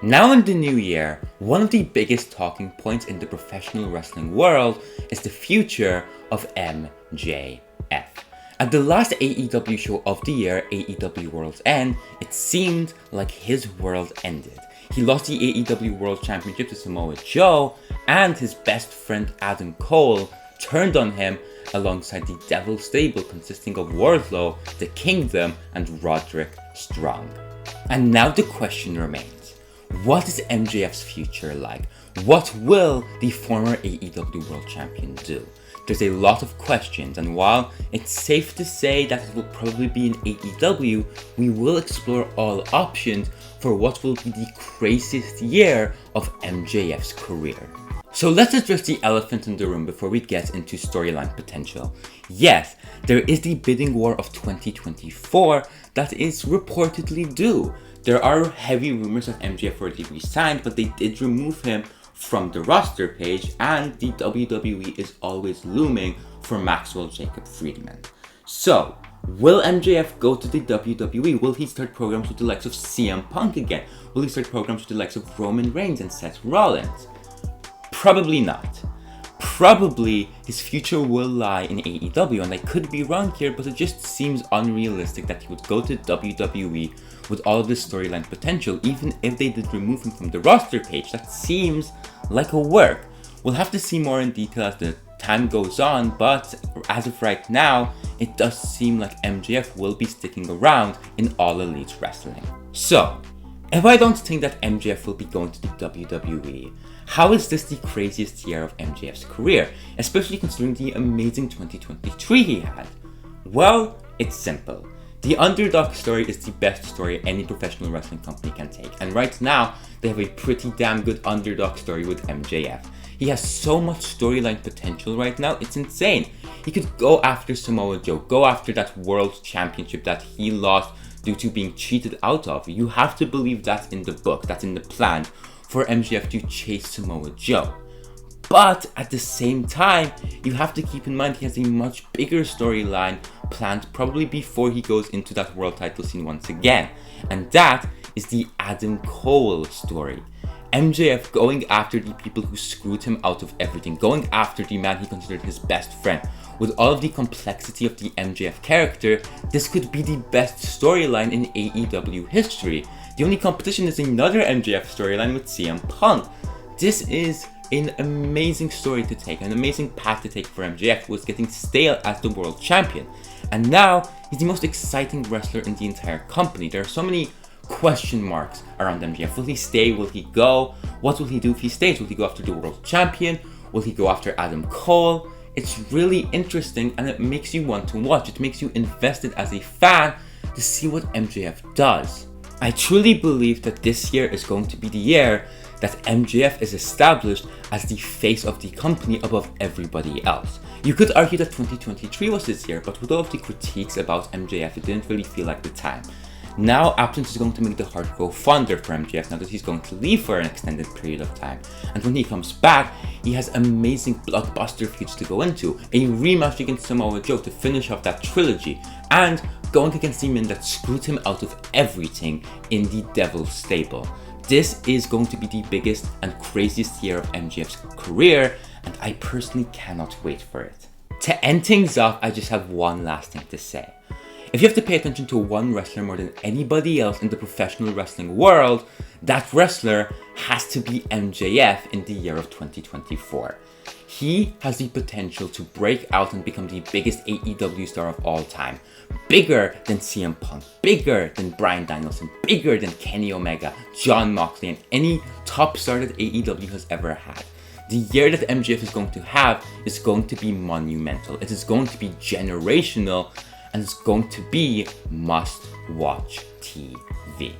Now in the new year, one of the biggest talking points in the professional wrestling world is the future of MJF. At the last AEW show of the year, AEW World's End, it seemed like his world ended. He lost the AEW World Championship to Samoa Joe, and his best friend Adam Cole turned on him alongside the Devil Stable consisting of Wardlow, The Kingdom, and Roderick Strong. And now the question remains, what is MJF's future like? What will the former AEW World Champion do? There's a lot of questions, and while it's safe to say that it will probably be in AEW, we will explore all options for what will be the craziest year of MJF's career. So let's address the elephant in the room before we get into storyline potential. Yes, there is the bidding war of 2024 that is reportedly due. There are heavy rumors that MJF already re-signed, but they did remove him from the roster page, and the WWE is always looming for Maxwell Jacob Friedman. So, will MJF go to the WWE? Will he start programs with the likes of CM Punk again? Will he start programs with the likes of Roman Reigns and Seth Rollins? Probably not. Probably his future will lie in AEW, and I could be wrong here, but it just seems unrealistic that he would go to WWE with all of this storyline potential, even if they did remove him from the roster page. That seems like a work. We'll have to see more in detail as the time goes on, but as of right now, it does seem like MJF will be sticking around in All Elite Wrestling. So, if I don't think that MJF will be going to the WWE, how is this the craziest year of MJF's career, especially considering the amazing 2023 he had? Well, it's simple. The underdog story is the best story any professional wrestling company can take, and right now, they have a pretty damn good underdog story with MJF. He has so much storyline potential right now, it's insane. He could go after Samoa Joe, go after that world championship that he lost due to being cheated out of. You have to believe that's in the book, that's in the plan for MJF to chase Samoa Joe. But at the same time, you have to keep in mind he has a much bigger storyline planned probably before he goes into that world title scene once again. And that is the Adam Cole story. MJF going after the people who screwed him out of everything, going after the man he considered his best friend. With all of the complexity of the MJF character, this could be the best storyline in AEW history. The only competition is another MJF storyline with CM Punk. This is an amazing story to take, an amazing path to take for MJF, who was getting stale as the world champion. And now, he's the most exciting wrestler in the entire company. There are so many question marks around MJF. Will he stay? Will he go? What will he do if he stays? Will he go after the world champion? Will he go after Adam Cole? It's really interesting, and it makes you want to watch. It makes you invested as a fan to see what MJF does. I truly believe that this year is going to be the year that MJF is established as the face of the company above everybody else. You could argue that 2023 was his year, but with all of the critiques about MJF, it didn't really feel like the time. Now, absence is going to make the heart grow fonder for MJF now that he's going to leave for an extended period of time. And when he comes back, he has amazing blockbuster feuds to go into. A rematch against Samoa Joe to finish off that trilogy, and going against the men that screwed him out of everything in the Devil Stable. This is going to be the biggest and craziest year of MJF's career, and I personally cannot wait for it. To end things off, I just have one last thing to say. If you have to pay attention to one wrestler more than anybody else in the professional wrestling world, that wrestler has to be MJF in the year of 2024. He has the potential to break out and become the biggest AEW star of all time. Bigger than CM Punk, bigger than Bryan Danielson, bigger than Kenny Omega, Jon Moxley, and any top star that AEW has ever had. The year that MJF is going to have is going to be monumental. It is going to be generational, and it's going to be must-watch TV.